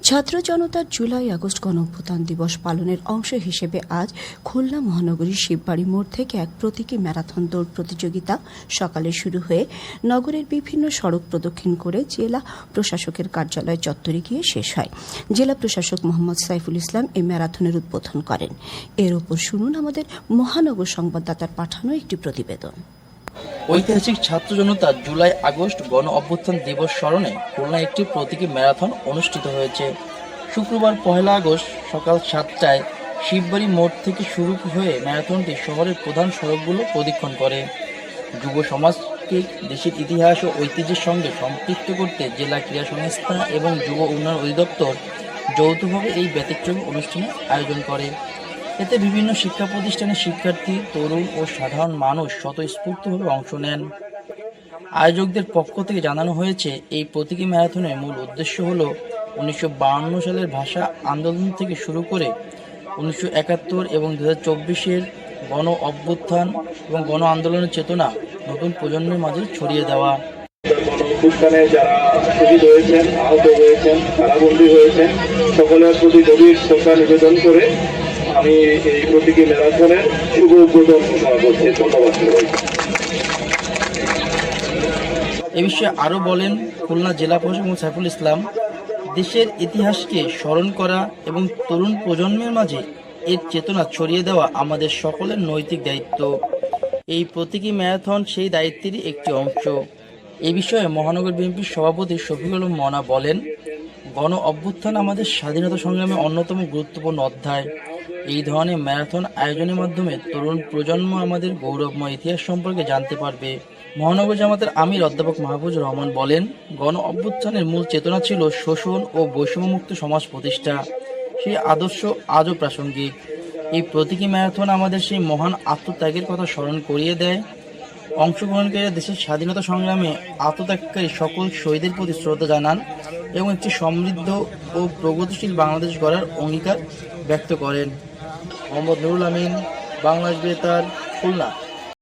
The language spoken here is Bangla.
ছাত্র জনতার জুলাই আগস্ট গণঅভ্যুত্থান দিবস পালনের অংশ হিসেবে আজ খুলনা মহানগরীর শিববাড়ি মোড় থেকে এক প্রতীকী ম্যারাথন দৌড় প্রতিযোগিতা সকালে শুরু হয়ে নগরের বিভিন্ন সড়ক প্রদক্ষিণ করে জেলা প্রশাসকের কার্যালয় চত্বরে গিয়ে শেষ হয়। জেলা প্রশাসক মোহাম্মদ সাইফুল ইসলাম এই ম্যারাথনের উদ্বোধন করেন। এর ওপর শুনুন আমাদের মহানগর সংবাদদাতার পাঠানো একটি প্রতিবেদন। ঐতিহাসিক ছাত্র জনতার জুলাই আগস্ট গণ অভ্যুত্থান দিবস স্মরণে খুলনায় একটি প্রতীকী ম্যারাথন অনুষ্ঠিত হয়েছে। শুক্রবার 1 আগস্ট সকাল 7টায় শিববাড়ি মোড় থেকে শুরু হয়ে ম্যারাথনটি শহরের প্রধান সড়কগুলো প্রদক্ষিণ করে। যুব সমাজকে দেশের ইতিহাস ও ঐতিহ্যের সঙ্গে সম্পৃক্ত করতে জেলা ক্রীড়া সংস্থা এবং যুব উন্নয়ন অধিদপ্তর যৌথভাবে এই ব্যতিক্রমী অনুষ্ঠানের আয়োজন করে। এতে বিভিন্ন শিক্ষা প্রতিষ্ঠানের শিক্ষার্থী, তরুণ ও সাধারণ মানুষ স্বতঃস্ফূর্তভাবে অংশ নেন। আয়োজকদের পক্ষ থেকে জানানো হয়েছে, এই প্রতীকী ম্যারাথনের মূল উদ্দেশ্য হল 1952 সালের ভাষা আন্দোলন থেকে শুরু করে 1971 এবং 2024-এর গণ অভ্যুত্থান এবং গণ আন্দোলনের চেতনা নতুন প্রজন্মের মাঝে ছড়িয়ে দেওয়া। গণঅভ্যুত্থানে যারা শহীদ হয়েছেন, আহত হয়েছেন, কারাবন্দী হয়েছেন, সকলের প্রতি গভীর শ্রদ্ধা নিবেদন করে আমি এই প্রতীকী ম্যারাথনের শুভ উদ্বোধন ঘোষণা করছি। ধন্যবাদ। এ বিষয়ে আরও বলেন খুলনা জেলা প্রশাসক সাইফুল ইসলাম, দেশের ইতিহাসকে স্মরণ করা এবং তরুণ প্রজন্মের মাঝে এর চেতনা ছড়িয়ে দেওয়া আমাদের সকলের নৈতিক দায়িত্ব। এই প্রতীকী ম্যারাথন সেই দায়িত্বেরই একটি অংশ। এ বিষয়ে মহানগর বিএনপির সভাপতি শফিকুল আলম মনা বলেন, গণ অভ্যুত্থান আমাদের স্বাধীনতা সংগ্রামে অন্যতম গুরুত্বপূর্ণ অধ্যায়। এই ধরনের ম্যারাথন আয়োজনের মাধ্যমে তরুণ প্রজন্ম আমাদের গৌরবময় ইতিহাস সম্পর্কে জানতে পারবে। মহানগর জামাতের আমির অধ্যাপক মাহফুজুর রহমান বলেন, গণ অভ্যুত্থানের মূল চেতনা ছিল শোষণ ও বৈষম্যমুক্ত সমাজ প্রতিষ্ঠা। সেই আদর্শ আজও প্রাসঙ্গিক। এই প্রতীকী ম্যারাথন আমাদের সেই মহান আত্মত্যাগের কথা স্মরণ করিয়ে দেয়। অংশগ্রহণকারীরা দেশের স্বাধীনতা সংগ্রামে আত্মত্যাগকারী সকল শহীদের প্রতি শ্রদ্ধা জানান এবং একটি সমৃদ্ধ ও প্রগতিশীল বাংলাদেশ গড়ার অঙ্গীকার ব্যক্ত করেন। মোহাম্মদ নুরুল আমিন, বাংলাদেশ বেতার, খুলনা।